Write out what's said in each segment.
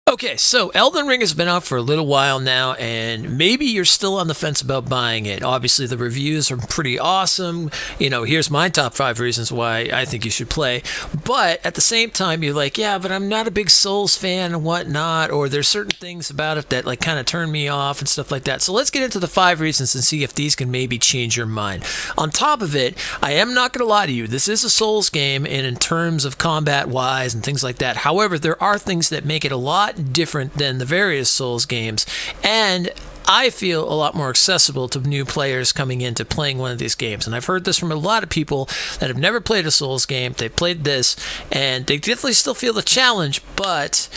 Okay, so Elden Ring has been out for a little while now, and maybe you're still on the fence about buying it. Obviously, the reviews are pretty awesome. Here's my top 5 reasons why I think you should play. But at the same time, you're like, yeah, but I'm not a big Souls fan and whatnot, or there's certain things about it that like kind of turn me off and stuff like that. So let's get into the 5 reasons and see if these can maybe change your mind. On top of it, I am not going to lie to you. This is a Souls game, and in terms of combat-wise and things like that. However, there are things that make it a lot different than the various Souls games, and I feel a lot more accessible to new players coming into playing one of these games. And I've heard this from a lot of people that have never played a Souls game. They've played this, and they definitely still feel the challenge, but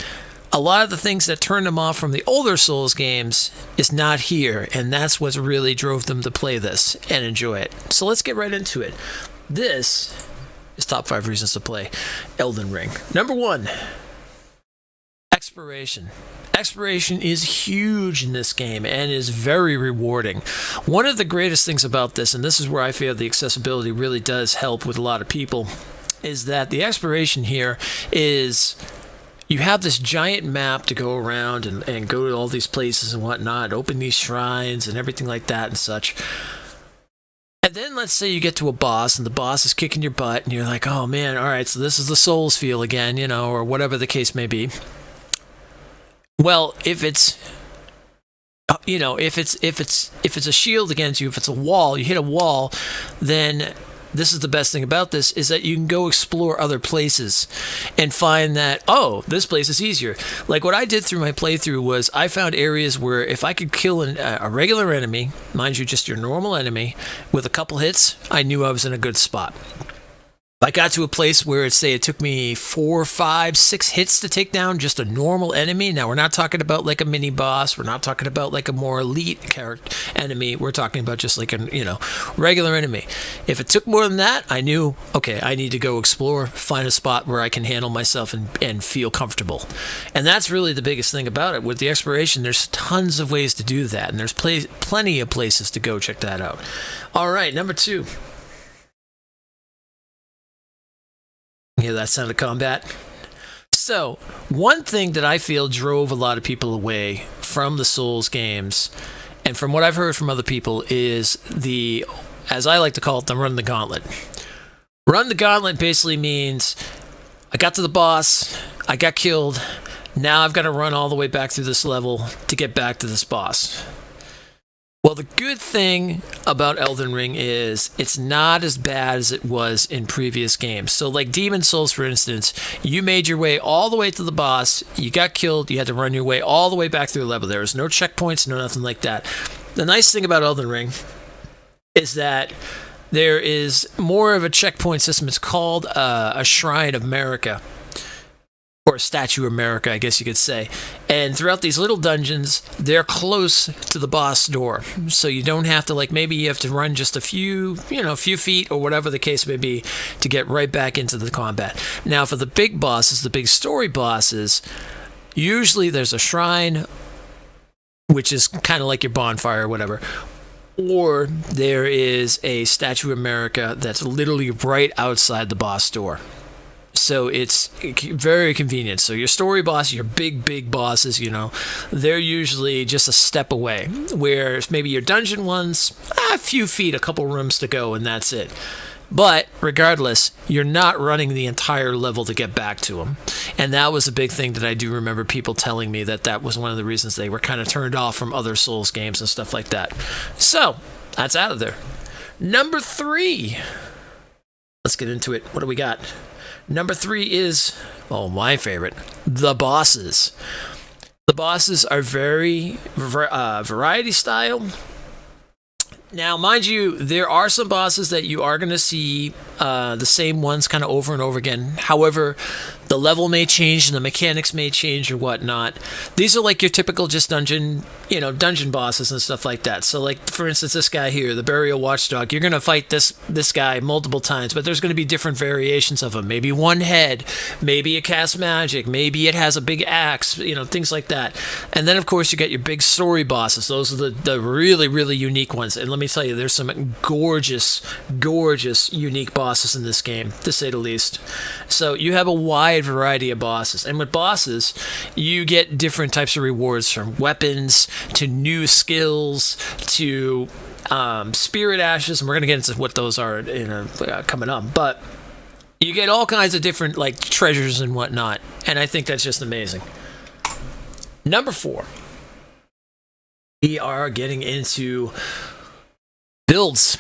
a lot of the things that turned them off from the older Souls games is not here, and that's what really drove them to play this and enjoy it. So let's get right into it. This is top 5 reasons to play Elden Ring. Number 1. Expiration. Expiration is huge in this game and is very rewarding. One of the greatest things about this, and this is where I feel the accessibility really does help with a lot of people, is that the exploration here is you have this giant map to go around and go to all these places and whatnot, open these shrines and everything like that and such. And then let's say you get to a boss and the boss is kicking your butt and you're like, oh man, all right, so this is the Souls feel again, or whatever the case may be. Well, if it's a shield against you, if it's a wall, you hit a wall, then this is the best thing about this, is that you can go explore other places and find that, oh, this place is easier. Like what I did through my playthrough was I found areas where if I could kill a regular enemy, mind you, just your normal enemy, with a couple hits, I knew I was in a good spot. I got to a place where it took me 4, 5, 6 hits to take down just a normal enemy. Now, we're not talking about like a mini boss. We're not talking about like a more elite character enemy. We're talking about just like a, regular enemy. If it took more than that, I knew, okay, I need to go explore, find a spot where I can handle myself and feel comfortable. And that's really the biggest thing about it. With the exploration, there's tons of ways to do that. And there's plenty of places to go check that out. All right, number 2. Hear that sound of combat? So, one thing that I feel drove a lot of people away from the Souls games, and from what I've heard from other people, is as I like to call it, the run the gauntlet. Run the gauntlet basically means I got to the boss, I got killed, now I've got to run all the way back through this level to get back to this boss. Well, the good thing about Elden Ring is it's not as bad as it was in previous games. So like Demon Souls, for instance, you made your way all the way to the boss, you got killed, you had to run your way all the way back through the level. There was no checkpoints, no nothing like that. The nice thing about Elden Ring is that there is more of a checkpoint system. It's called a Shrine of America. Or Statue of America, I guess you could say. And throughout these little dungeons, they're close to the boss door. So you don't have to, maybe you have to run just a few feet or whatever the case may be to get right back into the combat. Now, for the big bosses, the big story bosses, usually there's a shrine, which is kind of like your bonfire or whatever. Or there is a Statue of America that's literally right outside the boss door. So it's very convenient. So your story boss, your big bosses, they're usually just a step away. Whereas maybe your dungeon ones, a few feet, a couple rooms to go, and that's it. But regardless, you're not running the entire level to get back to them. And that was a big thing that I do remember people telling me that was one of the reasons they were kind of turned off from other Souls games and stuff like that. So that's out of there. Number 3. Let's get into it. What do we got? Number 3 is, my favorite, the bosses. The bosses are very variety style. Now, mind you, there are some bosses that you are going to see the same ones kind of over and over again. However, the level may change and the mechanics may change or whatnot. These are like your typical just dungeon bosses and stuff like that. So like, for instance, this guy here, the Burial Watchdog, you're going to fight this guy multiple times, but there's going to be different variations of him. Maybe one head, maybe it casts magic, maybe it has a big axe, things like that. And then, of course, you get your big story bosses. Those are the really, really unique ones. And let me tell you, there's some gorgeous, unique bosses in this game, to say the least. So you have a wide wide variety of bosses. And with bosses, you get different types of rewards, from weapons to new skills to spirit ashes, and we're going to get into what those are coming up. But you get all kinds of different like treasures and whatnot, and I think that's just amazing. Number 4, we are getting into builds.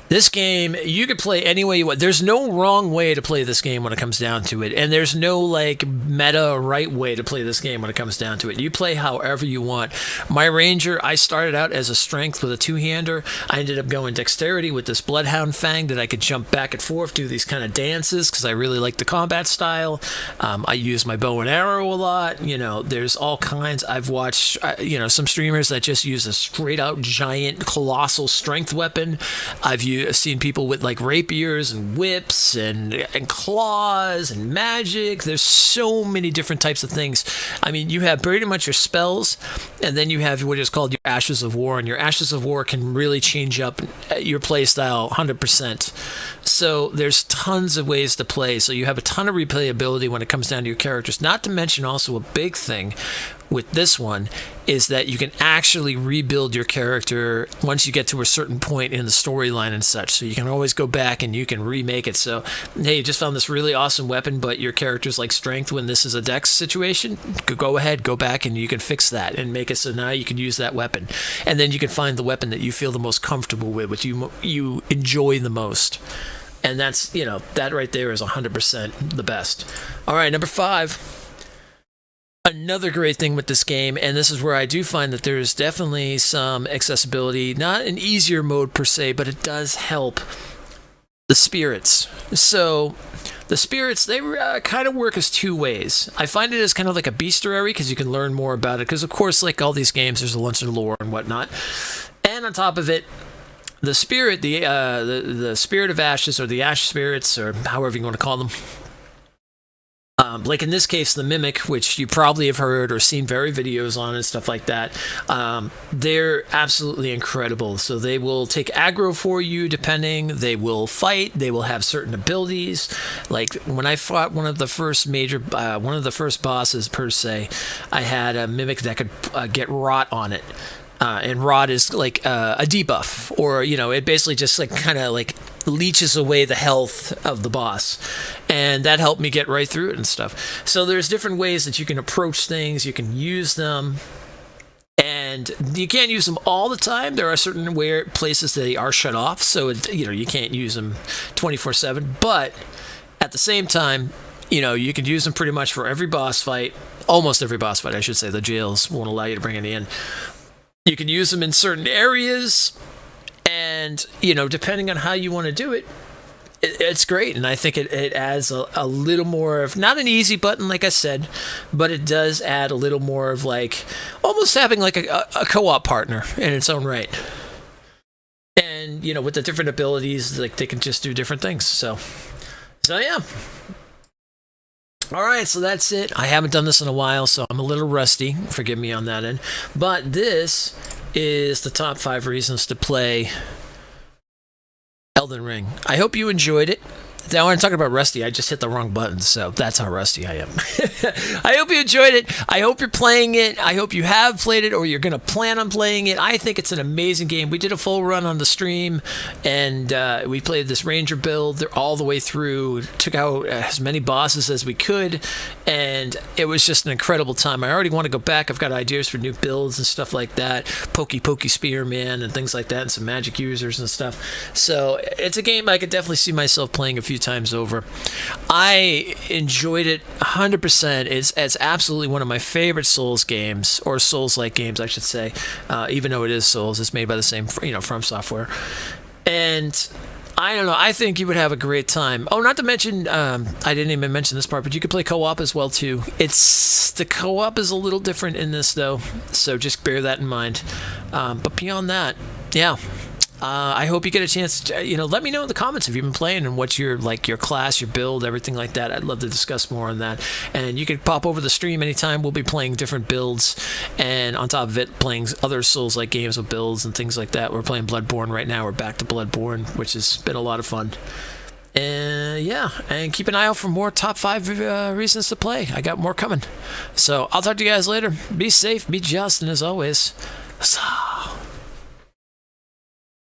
This game, you could play any way you want. There's no wrong way to play this game when it comes down to it. And there's no like meta right way to play this game when it comes down to it. You play however you want. My ranger, I started out as a strength with a 2-hander. I ended up going dexterity with this bloodhound fang that I could jump back and forth, do these kind of dances because I really like the combat style. I use my bow and arrow a lot. You know, there's all kinds. I've watched, some streamers that just use a straight out giant colossal strength weapon. I've seen people with like rapiers and whips and claws and magic. There's so many different types of things. I mean, you have pretty much your spells, and then you have what is called your Ashes of War, and your Ashes of War can really change up your play style 100%. So there's tons of ways to play. So you have a ton of replayability when it comes down to your characters. Not to mention also a big thing with this one is that you can actually rebuild your character once you get to a certain point in the storyline and such. So you can always go back and you can remake it. So, hey, you just found this really awesome weapon, but your character's like strength when this is a dex situation. Go ahead, go back, and you can fix that and make it so now you can use that weapon. And then you can find the weapon that you feel the most comfortable with, which you enjoy the most. And that's, that right there is 100% the best. All right, number 5. Another great thing with this game, and this is where I do find that there's definitely some accessibility, not an easier mode per se, but it does help the spirits. So the spirits, they kind of work as 2 ways. I find it as kind of like a bestiary because you can learn more about it, because of course, like all these games, there's a bunch of lore and whatnot. And on top of it, the spirit, the spirit of ashes, or the ash spirits, or however you want to call them, like in this case, the Mimic, which you probably have heard or seen very videos on and stuff like that, they're absolutely incredible. So they will take aggro for you, depending. They will fight. They will have certain abilities. Like when I fought one of the first bosses per se, I had a Mimic that could get rot on it. And rot is like a debuff, or it basically just like kind of like leeches away the health of the boss, and that helped me get right through it and stuff. So there's different ways that you can approach things, you can use them, and you can't use them all the time. There are certain places that they are shut off, so you can't use them 24/7. But at the same time, you can use them pretty much for every boss fight, almost every boss fight, I should say. The jails won't allow you to bring any in. You can use them in certain areas, and depending on how you want to do it, it's great. And I think it adds a little more of, not an easy button like I said, but it does add a little more of like almost having like a co-op partner in its own right. And with the different abilities, like they can just do different things. So yeah. All right, so that's it. I haven't done this in a while, so I'm a little rusty. Forgive me on that end. But this is the top 5 reasons to play Elden Ring. I hope you enjoyed it. Now, when I'm talking about rusty, I just hit the wrong button, so that's how rusty I am. I hope you enjoyed it. I hope you're playing it. I hope you have played it, or you're going to plan on playing it. I think it's an amazing game. We did a full run on the stream, and we played this ranger build all the way through, took out as many bosses as we could, and it was just an incredible time. I already want to go back. I've got ideas for new builds and stuff like that, Pokey Spearman and things like that, and some magic users and stuff. So it's a game I could definitely see myself playing a few times over. I enjoyed it 100%. It's absolutely one of my favorite Souls games, or Souls-like games, I should say. Even though it is Souls, it's made by the same, FromSoftware. And I don't know, I think you would have a great time. Oh, not to mention, I didn't even mention this part, but you could play co-op as well too. The co-op is a little different in this though, so just bear that in mind. But beyond that, yeah. I hope you get a chance to, let me know in the comments if you've been playing and what's your class, your build, everything like that. I'd love to discuss more on that. And you can pop over the stream anytime. We'll be playing different builds, and on top of it, playing other Souls-like games with builds and things like that. We're playing Bloodborne right now. We're back to Bloodborne, which has been a lot of fun. And yeah, and keep an eye out for more top 5 reasons to play. I got more coming. So I'll talk to you guys later. Be safe, be just, and as always, huzzah.